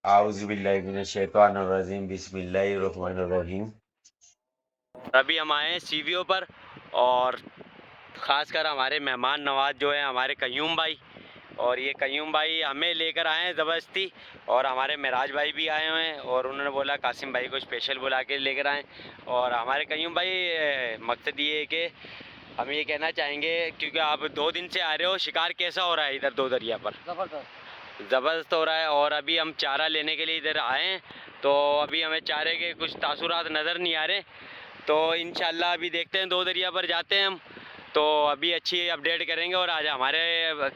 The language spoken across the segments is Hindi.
आउज़ुबिल्लाहिमिनश्शैतानिर्रजीम बिस्मिल्लाहिर्रहमानिर्रहीम। अभी हम आए हैं सीवीओ पर और ख़ासकर हमारे मेहमान नवाज जो है हमारे कयूम भाई, और ये कयूम भाई हमें लेकर आए हैं ज़बरदस्ती, और हमारे मेराज भाई भी आए हुए हैं और उन्होंने बोला कासिम भाई को स्पेशल बुला के लेकर आएँ। और हमारे कयूम भाई मकसद ये है कि हम ये कहना चाहेंगे, क्योंकि आप 2 दिन से आ रहे हो, शिकार कैसा हो रहा है इधर दो दरिया पर? ज़बरदस्त हो रहा है। और अभी हम चारा लेने के लिए इधर आए हैं, तो अभी हमें चारे के कुछ तासुरात नज़र नहीं आ रहे, तो इंशाल्लाह अभी देखते हैं, 2 दरिया पर जाते हैं हम, तो अभी अच्छी अपडेट करेंगे। और आज हमारे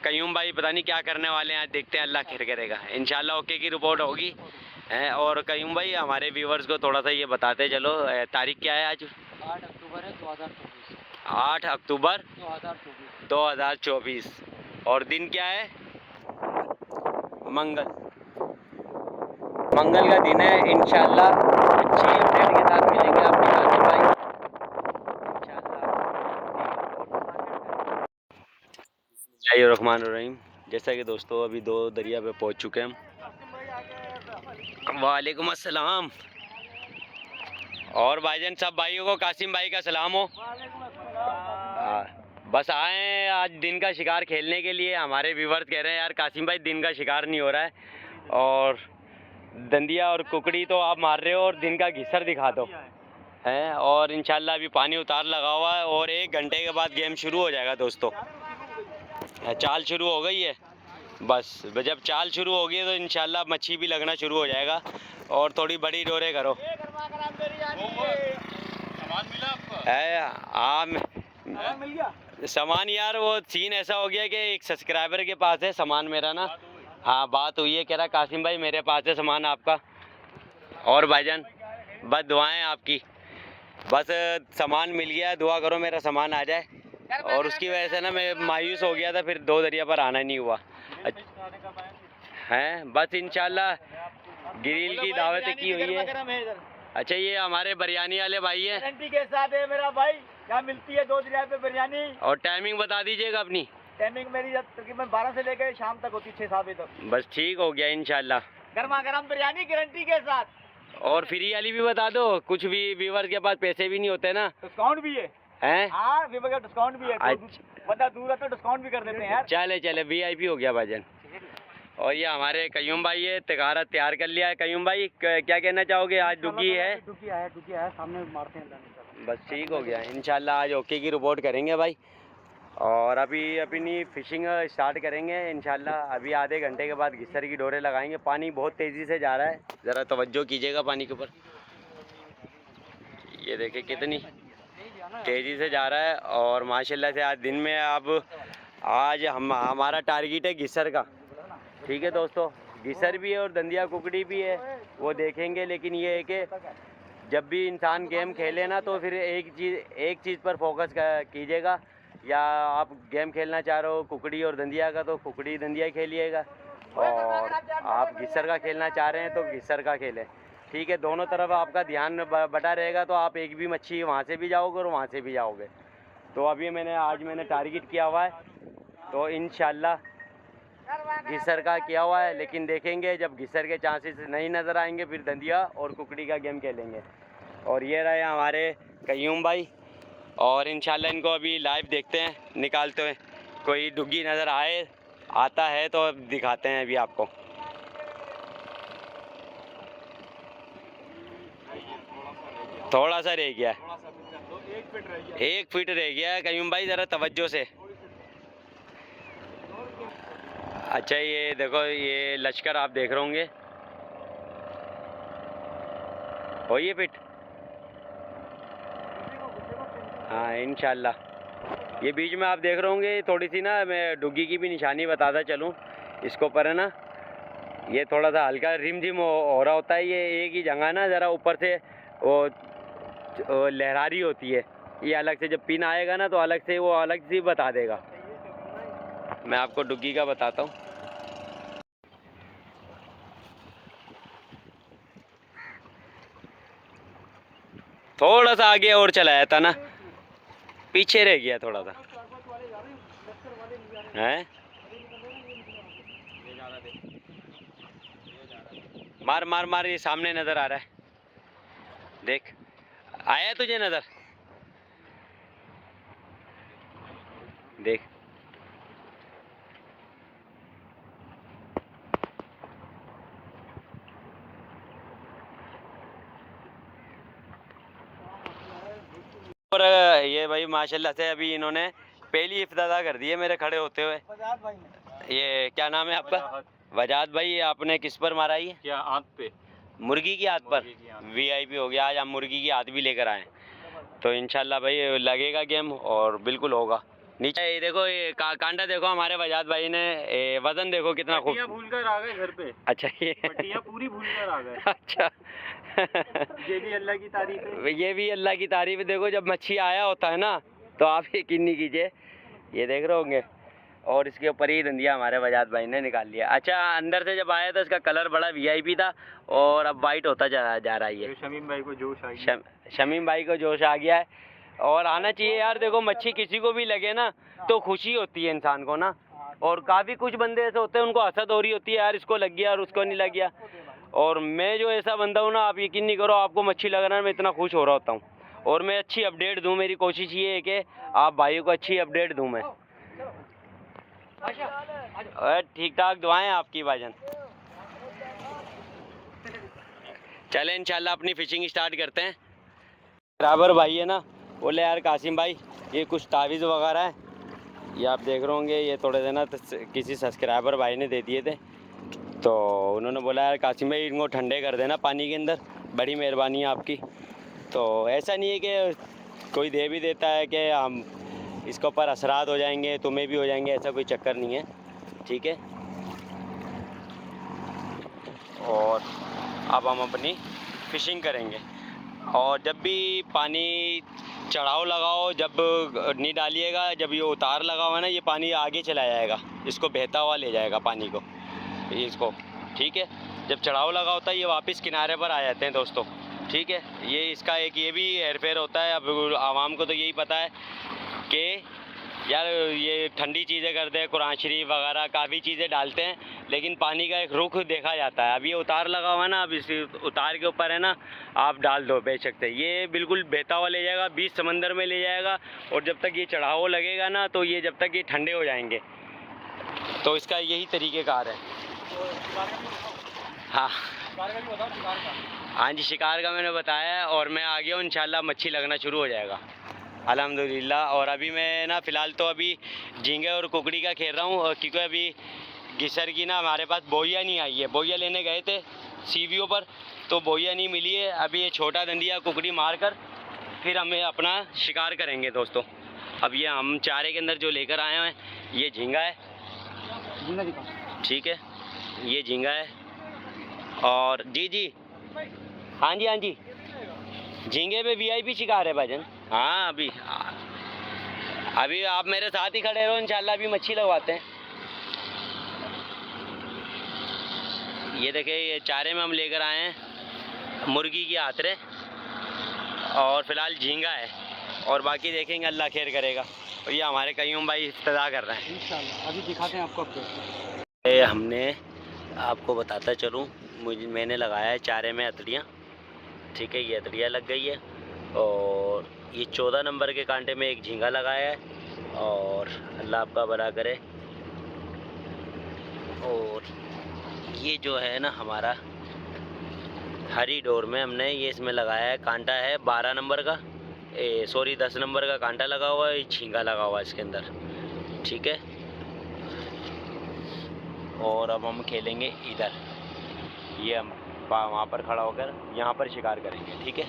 कयूम भाई पता नहीं क्या करने वाले हैं, आज देखते हैं, अल्लाह खैर करेगा, इंशाल्लाह ओके की रिपोर्ट होगी। और कयूम भाई हमारे व्यूवर्स को थोड़ा सा ये बताते चलो, तारीख क्या है आज? 8 अक्टूबर है 2024। 8 अक्टूबर 2024। 2024। और दिन क्या है? मंगल। मंगल का दिन है। इंशाल्लाह अच्छी अपडेट के साथ मिलेंगे आपके कासिम भाई इंशाल्लाह। रहमानिर्रहीम। जैसा कि दोस्तों अभी 2 दरिया पे पहुंच चुके हैं हम। वालेकुम अस्सलाम। और भाईजान सब भाइयों को कासिम भाई का सलाम हो। बस आए हैं आज दिन का शिकार खेलने के लिए। हमारे व्यूवर्स कह रहे हैं यार कासिम भाई दिन का शिकार नहीं हो रहा है, और दंदिया और कुकड़ी तो आप मार रहे हो और दिन का घिसर दिखा दो हैं। और इंशाल्लाह अभी पानी उतार लगा हुआ है और 1 घंटे के बाद गेम शुरू हो जाएगा दोस्तों। चाल शुरू हो गई है, बस जब चाल शुरू होगी तो इंशाल्लाह मच्छी भी लगना शुरू हो जाएगा। और थोड़ी बड़ी डोरे करो। सामान मिला आपको? मिल गया सामान यार। वो सीन ऐसा हो गया कि एक सब्सक्राइबर के पास है सामान मेरा ना। हाँ बात हुई है, कह रहा कासिम भाई मेरे पास है सामान आपका। और भाईजान बस दुआएं आपकी, बस सामान मिल गया, दुआ करो मेरा सामान आ जाए। और उसकी वजह से ना मैं मायूस हो गया था, फिर 2 दरिया पर आना नहीं हुआ हैं। बस इंशाल्लाह ग्रिल की दावतें की हुई है। अच्छा ये हमारे बिरयानी वाले भाई हैं, गारंटी के साथ है मेरा भाई। क्या मिलती है 2 दरिया पे बिरयानी? और टाइमिंग बता दीजिएगा अपनी। टाइमिंग मेरी तकरीबन 12 से लेकर शाम तक होती है, 6-7 बजे तक। बस ठीक हो गया इंशाल्लाह। गर्मा गर्म बिरयानी गारंटी के साथ। और फ्री वाली भी बता दो, कुछ भी व्यूवर के पास पैसे भी नहीं होते ना। डिस्काउंट भी है हैं? हाँ व्यूवर का डिस्काउंट भी है। बंदा दूर है तो डिस्काउंट भी कर देते हैं यार। चले चले वीआईपी हो गया भाईजान। और ये हमारे कयूम भाई है, तिकारा तैयार कर लिया है। कयूम भाई क्या कहना चाहोगे? आज डुगी है, डुगी है सामने मारते हैं। बस ठीक हो गया इंशाल्लाह। आज ओके की रिपोर्ट करेंगे भाई, और अभी अपनी फिशिंग स्टार्ट करेंगे इंशाल्लाह। अभी आधे घंटे के बाद घिसर की डोरे लगाएंगे। पानी बहुत तेज़ी से जा रहा है, ज़रा तवज्जो कीजिएगा पानी के ऊपर। ये देखिए कितनी तेज़ी से जा रहा है, और माशाल्लाह से आज दिन में अब आज हमारा टारगेट है घिसर का। ठीक है दोस्तों, घिसर भी है और दंदिया कुकड़ी भी है, वो देखेंगे। लेकिन ये है कि जब भी इंसान गेम खेले ना तो फिर एक चीज़ पर फोकस कीजिएगा। या आप गेम खेलना चाह रहे हो कुकड़ी और दंदिया का, तो कुकड़ी दंदिया खेलिएगा, और आप घिसर का खेलना चाह रहे हैं तो घिसर का खेलें। ठीक है, दोनों तरफ आपका ध्यान बटा रहेगा, तो आप एक भी मच्छी वहाँ से भी जाओगे और वहाँ से भी जाओगे। तो अभी आज मैंने टारगेट किया हुआ है, तो इंशाल्लाह घिसर का किया हुआ है। लेकिन देखेंगे जब घिसर के चांसेस नहीं नज़र आएंगे फिर दंदिया और कुकड़ी का गेम खेलेंगे। और ये रहे हमारे कयूम भाई, और इंशाल्लाह इनको अभी लाइव देखते हैं निकालते हुए। कोई डुगी नज़र आता है तो दिखाते हैं अभी आपको। थोड़ा सा रह गया है, 1 फीट रह गया है कयूम भाई, ज़रा तवज्जो से। अच्छा ये देखो, ये लश्कर आप देख रहे होंगे, हो ये फिट। हाँ इंशाल्लाह। ये बीच में आप देख रहे होंगे थोड़ी सी ना, मैं डुगी की भी निशानी बताता चलूँ इसको पर है ना, ये थोड़ा सा हल्का रिम झिम हो रहा होता है। ये एक ही जगह ना ज़रा ऊपर से वो लहरारी होती है। ये अलग से जब पिन आएगा ना तो अलग से वो अलग से बता देगा। मैं आपको डुगी का बताता हूँ। थोड़ा सा आगे और चलाया था ना, पीछे रह गया थोड़ा सा है। मार मार मार, ये सामने नजर आ रहा है, देख आया तुझे नजर, देख और ये भाई माशाल्लाह से अभी इन्होंने पहली इफ्तिताह कर दी है मेरे खड़े होते हुए। ये क्या नाम है आपका? वजाहत भाई। ये आपने किस पर मारा ये? क्या आंत पे? मुर्गी की आंत पर। वीआईपी हो गया, आज हम मुर्गी की आंत भी लेकर आए, तो इंशाल्लाह भाई लगेगा गेम और बिल्कुल होगा। नीचे ये देखो, ये कांटा देखो हमारे वजाहत भाई ने, वजन देखो कितना खूब। भूल कर आ गए घर पे। अच्छा, ये पट्टियाँ पूरी भूल कर आ गए। अच्छा ये भी अल्लाह की तारीफ है। ये भी अल्लाह की तारीफ है। देखो जब मच्छी आया होता है ना, तो आप यकीन नहीं कीजिए, ये देख रहे होंगे, और इसके ऊपर ही दंदिया हमारे वजाहत भाई ने निकाल लिया। अच्छा, अंदर से जब आया था इसका कलर बड़ा वीआईपी था और अब वाइट होता जा रहा है। ये शमीम भाई को जोश आ गया। शमीम भाई को जोश आ गया है, और आना चाहिए यार। देखो मच्छी किसी को भी लगे ना तो खुशी होती है इंसान को ना, और काफ़ी कुछ बंदे ऐसे होते हैं उनको हसद हो रही होती है, यार इसको लग गया और उसको नहीं लग गया। और मैं जो ऐसा बंदा हूँ ना, आप यकीन नहीं करो, आपको मच्छी लग रहा है मैं इतना खुश हो रहा होता हूँ, और मैं अच्छी अपडेट दूँ। मेरी कोशिश ये है कि आप भाइयों को अच्छी अपडेट दूँ मैं। ठीक ठाक दुआएं आपकी भाईजान। चले इंशाल्लाह अपनी फ़िशिंग स्टार्ट करते हैं। बराबर भाई है ना, बोले यार कासिम भाई ये कुछ तावीज़ वगैरह है, ये आप देख रहे होंगे, ये थोड़े दिन किसी सब्सक्राइबर भाई ने दे दिए थे, तो उन्होंने बोला यार कासिम भाई इनको ठंडे कर देना पानी के अंदर, बड़ी मेहरबानी है आपकी। तो ऐसा नहीं है कि कोई दे भी देता है कि हम इसके ऊपर असरात हो जाएंगे, तुम्हें भी हो जाएंगे, ऐसा कोई चक्कर नहीं है, ठीक है। और अब हम अपनी फ़िशिंग करेंगे, और जब भी पानी चढ़ाव लगाओ, जब नहीं डालिएगा, जब ये उतार लगा हुआ है ना, ये पानी आगे चला जाएगा, इसको बहता हुआ ले जाएगा पानी को, इसको, ठीक है। जब चढ़ाव लगा होता है ये वापस किनारे पर आ जाते हैं दोस्तों, ठीक है। ये इसका एक ये भी हेरफेर होता है। अब आवाम को तो यही पता है कि यार ये ठंडी चीज़ें करते हैं, कुरान शरीफ वगैरह काफ़ी चीज़ें डालते हैं, लेकिन पानी का एक रुख देखा जाता है। अब ये उतार लगा हुआ है ना, अब इस उतार के ऊपर है ना, आप डाल दो बेशक से, ये बिल्कुल बहता हुआ ले जाएगा, बीच समंदर में ले जाएगा, और जब तक ये चढ़ाव लगेगा ना, तो ये जब तक ये ठंडे हो जाएंगे, तो इसका यही तरीक़ेकार है। हाँ हाँ जी, शिकार का मैंने बताया, और मैं आ गया हूँ, इंशाल्लाह मच्छी लगना शुरू हो जाएगा अल्हम्दुलिल्लाह। और अभी मैं ना फ़िलहाल तो अभी झींगे और कुकड़ी का खेल रहा हूँ, क्योंकि अभी गिसर की ना हमारे पास बोइया नहीं आई है। बोइया लेने गए थे सीवियों पर, तो बोइया नहीं मिली है। अभी ये छोटा दंदिया कुकड़ी मार कर फिर हमें अपना शिकार करेंगे दोस्तों। अब ये हम चारे के अंदर जो लेकर आए हैं, ये झींगा है, ठीक है, ये झींगा है। और जी हाँ जी, झींगे पे वीआईपी शिकार है भाईजान। हाँ, अभी आप मेरे साथ ही खड़े रहो, इंशाल्लाह अभी मच्छी लगवाते हैं। ये देखिए, ये चारे में हम लेकर आए हैं मुर्गी की आतरे, और फ़िलहाल झींगा है, और बाकी देखेंगे, अल्लाह खैर करेगा। और ये हमारे कईयों भाई इफ्तिताह कर रहे हैं इंशाल्लाह। अभी दिखाते हैं आपको। हमने आपको बताता चलूँ, मैंने लगाया है चारे में अतड़ियाँ, ठीक है, ये अतड़ियाँ लग गई है, और ये 14 नंबर के कांटे में एक झींगा लगाया है, और अल्लाह आपका भला करे। और ये जो है ना हमारा हरी डोर में हमने ये इसमें लगाया है, कांटा है 12 नंबर का, 10 नंबर का कांटा लगा हुआ है, झींगा लगा हुआ है इसके अंदर, ठीक है। और अब हम खेलेंगे इधर, ये हम वहाँ पर खड़ा होकर यहाँ पर शिकार करेंगे, ठीक है।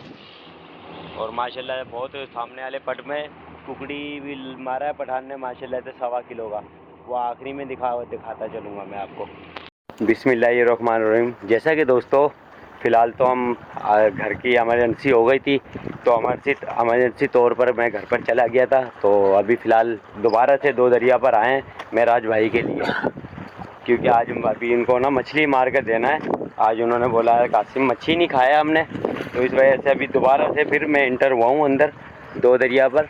और माशाल्लाह बहुत सामने वाले पट में कुकड़ी भी मारा है पठान ने माशाल्लाह से 1.25 किलो का, वो आखिरी में दिखाता चलूँगा मैं आपको। बिस्मिल्लाहिर्रहमानिर्रहीम। जैसा कि दोस्तों फ़िलहाल तो हम घर की इमरजेंसी हो गई थी, तो इमरजेंसी तौर पर मैं घर पर चला गया था, तो अभी फ़िलहाल दोबारा से 2 दरिया पर आए हैं मेराज भाई के लिए, क्योंकि आज अभी इनको ना मछली मार कर देना है। आज उन्होंने बोला है कासिम मच्छी नहीं खाया हमने, तो इस वजह से अभी दोबारा से फिर मैं इंटर हुआ हूँ अंदर 2 दरिया पर।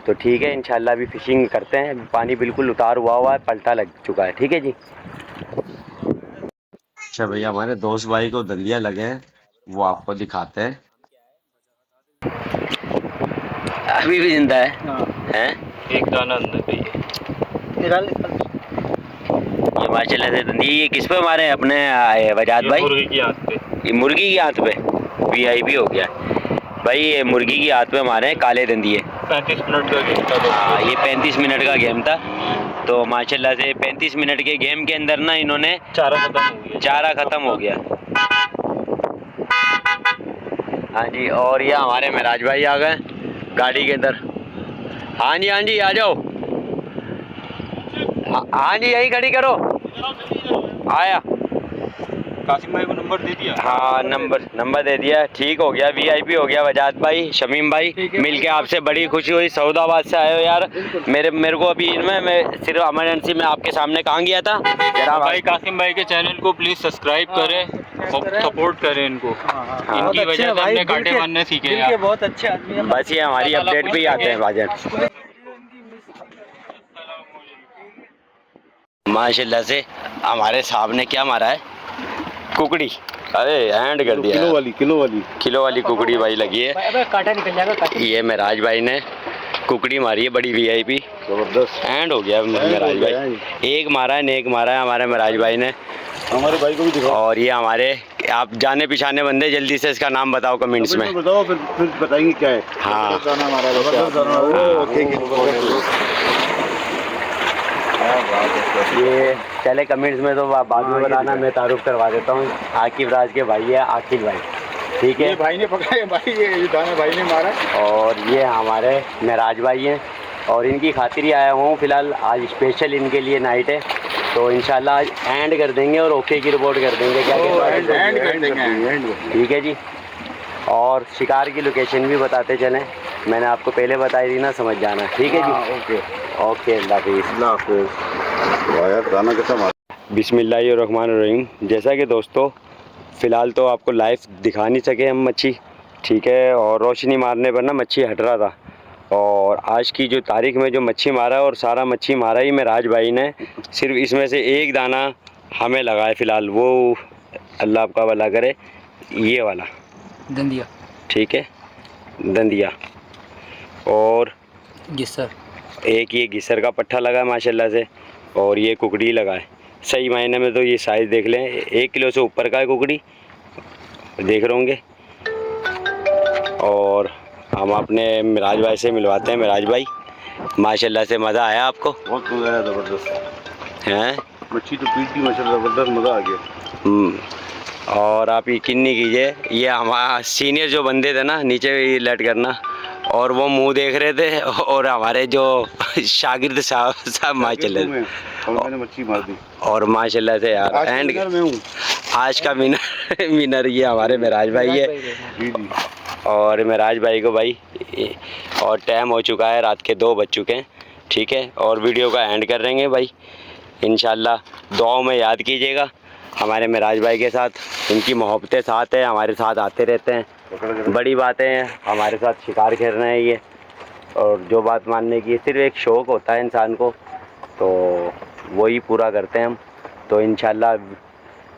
तो ठीक है, इंशाल्लाह अभी फ़िशिंग करते हैं। पानी बिल्कुल उतार हुआ है, पलटा लग चुका है, ठीक है जी। अच्छा भैया, हमारे दोस्त भाई को दलिया लगे हैं, वो आपको दिखाते हैं। अभी भी जिंदा है? हाँ। हैं? एक दाना अंदर पे निकाल निकाल। ये माशाल्लाह से दंदी, ये किस पे मारे हैं अपने वजाद भाई? मुर्गी की आंख पे। ये मुर्गी की आंत पे वीआईपी हो गया भाई। ये मुर्गी की आंत पे मारे हैं काले दंदिये। 35 मिनट का गेम था। हाँ, ये 35 मिनट का गेम था। तो माशाल्लाह से 35 मिनट के गेम के अंदर ना इन्होंने चारा खत्म हो गया। हाँ जी, और ये हमारे महराज भाई आ गए गाड़ी के अंदर। हाँ जी, हाँ जी, आ जाओ। हाँ जी, यही खड़ी करो। आया कासिम भाई को नंबर दे दिया। हाँ, नंबर दे दिया। ठीक हो गया, वीआईपी हो गया। वजाद भाई, शमीम भाई, मिलके आपसे बड़ी खुशी हुई। सऊदाबाद से आए हो यार। मेरे को अभी इनमें, मैं सिर्फ इमरजेंसी में आपके सामने कहाँ गया था जरा भाई। कासिम भाई के चैनल को प्लीज सब्सक्राइब करें और सपोर्ट करें इनको। इनकी वजह से हमने कांटे मारने सीखे हैं। बहुत अच्छे आदमी हैं। बस ये हमारी अपडेट भी आते हैं भाजन। माशाल्लाह से हमारे साहब ने क्या मारा है? कुकड़ी। अरे एंड कर दिया। किलो वाली कुकड़ी भाई लगी है। अबे कांटा निकल जाएगा। ये महराज भाई ने कुकड़ी मारी है, बड़ी वीआईपी। जबरदस्त एंड हो गया महराज भाई। एक मारा है, नेक मारा है हमारे महराज भाई ने। हमारे भाई को भी दिखाओ। और ये हमारे आप जाने पहचाने बंदे, जल्दी से इसका नाम बताओ कमेंट्स में। बताओ, फिर बताएंगे क्या है। हाँ, ये चले कमेंट्स में तो बाद में बताना, मैं तारुफ करवा देता हूँ। आकिब राज के भाई है, आकिब भाई। ठीक है, ये भाई ने पकड़ा है भाई, ये दाना भाई ने मारा। और ये हमारे महराज भाई हैं, और इनकी खातिर ही आया हूँ फिलहाल। आज स्पेशल इनके लिए नाइट है, तो इंशाल्लाह आज एंड कर देंगे और ओके की रिपोर्ट कर देंगे। क्या एंड कर देंगे। ठीक है जी। और शिकार की लोकेशन भी बताते चलें, मैंने आपको पहले बताई थी ना, समझ जाना। ठीक है जी, ओके ओके, अल्लाह हाफिज़। दाना कैसा मारा? बिस्मिल्लाहिर्रहमानिर्रहीम। जैसा कि दोस्तों फ़िलहाल तो आपको लाइव दिखा नहीं सके हम मच्छी, ठीक है, और रोशनी मारने पर ना मच्छी हट रहा था। और आज की जो तारीख में जो मच्छी मारा है, और सारा मच्छी मारा ही महराज भाई ने, सिर्फ इसमें से एक दाना हमें लगा है फ़िलहाल, वो अल्लाह आपका भला करे, ये वाला दंदिया। ठीक है, दंदिया। और गिस्सर। एक ये घिसर का पट्ठा लगा है माशाल्लाह से, और ये कुकड़ी लगा है। सही मायने में तो ये साइज़ देख लें, 1 किलो से ऊपर का है कुकड़ी, देख रहे होंगे। और हम अपने महराज भाई से मिलवाते हैं। महराज भाई, माशाल्लाह से मज़ा आया आपको? बहुत मज़ा आया, ज़बरदस्त हैं? मच्छी तो पीट दी माशाल्लाह, ज़बरदस्त मज़ा आ गया। और आप यकीन नहीं कीजिए, ये हमारा सीनियर जो बंदे थे ना, नीचे लेट करना, और वो मुंह देख रहे थे, और हमारे जो शागिर्द साहब माशाल्लाह मैंने मच्छी मार दी। और माशाल्लाह से यार एंड में हूँ। आज का विनर ये हमारे महराज भाई है। जी जी। और महराज भाई को भाई, और टाइम हो चुका है, रात के 2 बज चुके हैं। ठीक है, और वीडियो का एंड कर देंगे भाई। इंशाल्लाह दुआओं में याद कीजिएगा हमारे महराज भाई के साथ। इनकी मोहब्बतें साथ है, हमारे साथ आते रहते हैं, बड़ी बातें हैं, हमारे साथ शिकार खेल रहे हैं ये। और जो बात मानने की सिर्फ एक शौक़ होता है इंसान को, तो वही पूरा करते हैं हम। तो इंशाल्लाह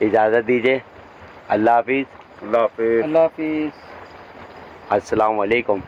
इजाज़त दीजिए। अल्लाह हाफिज़। अल्लाह हाफिज़। अल्लाह हाफिज़। अस्सलाम वालेकुम।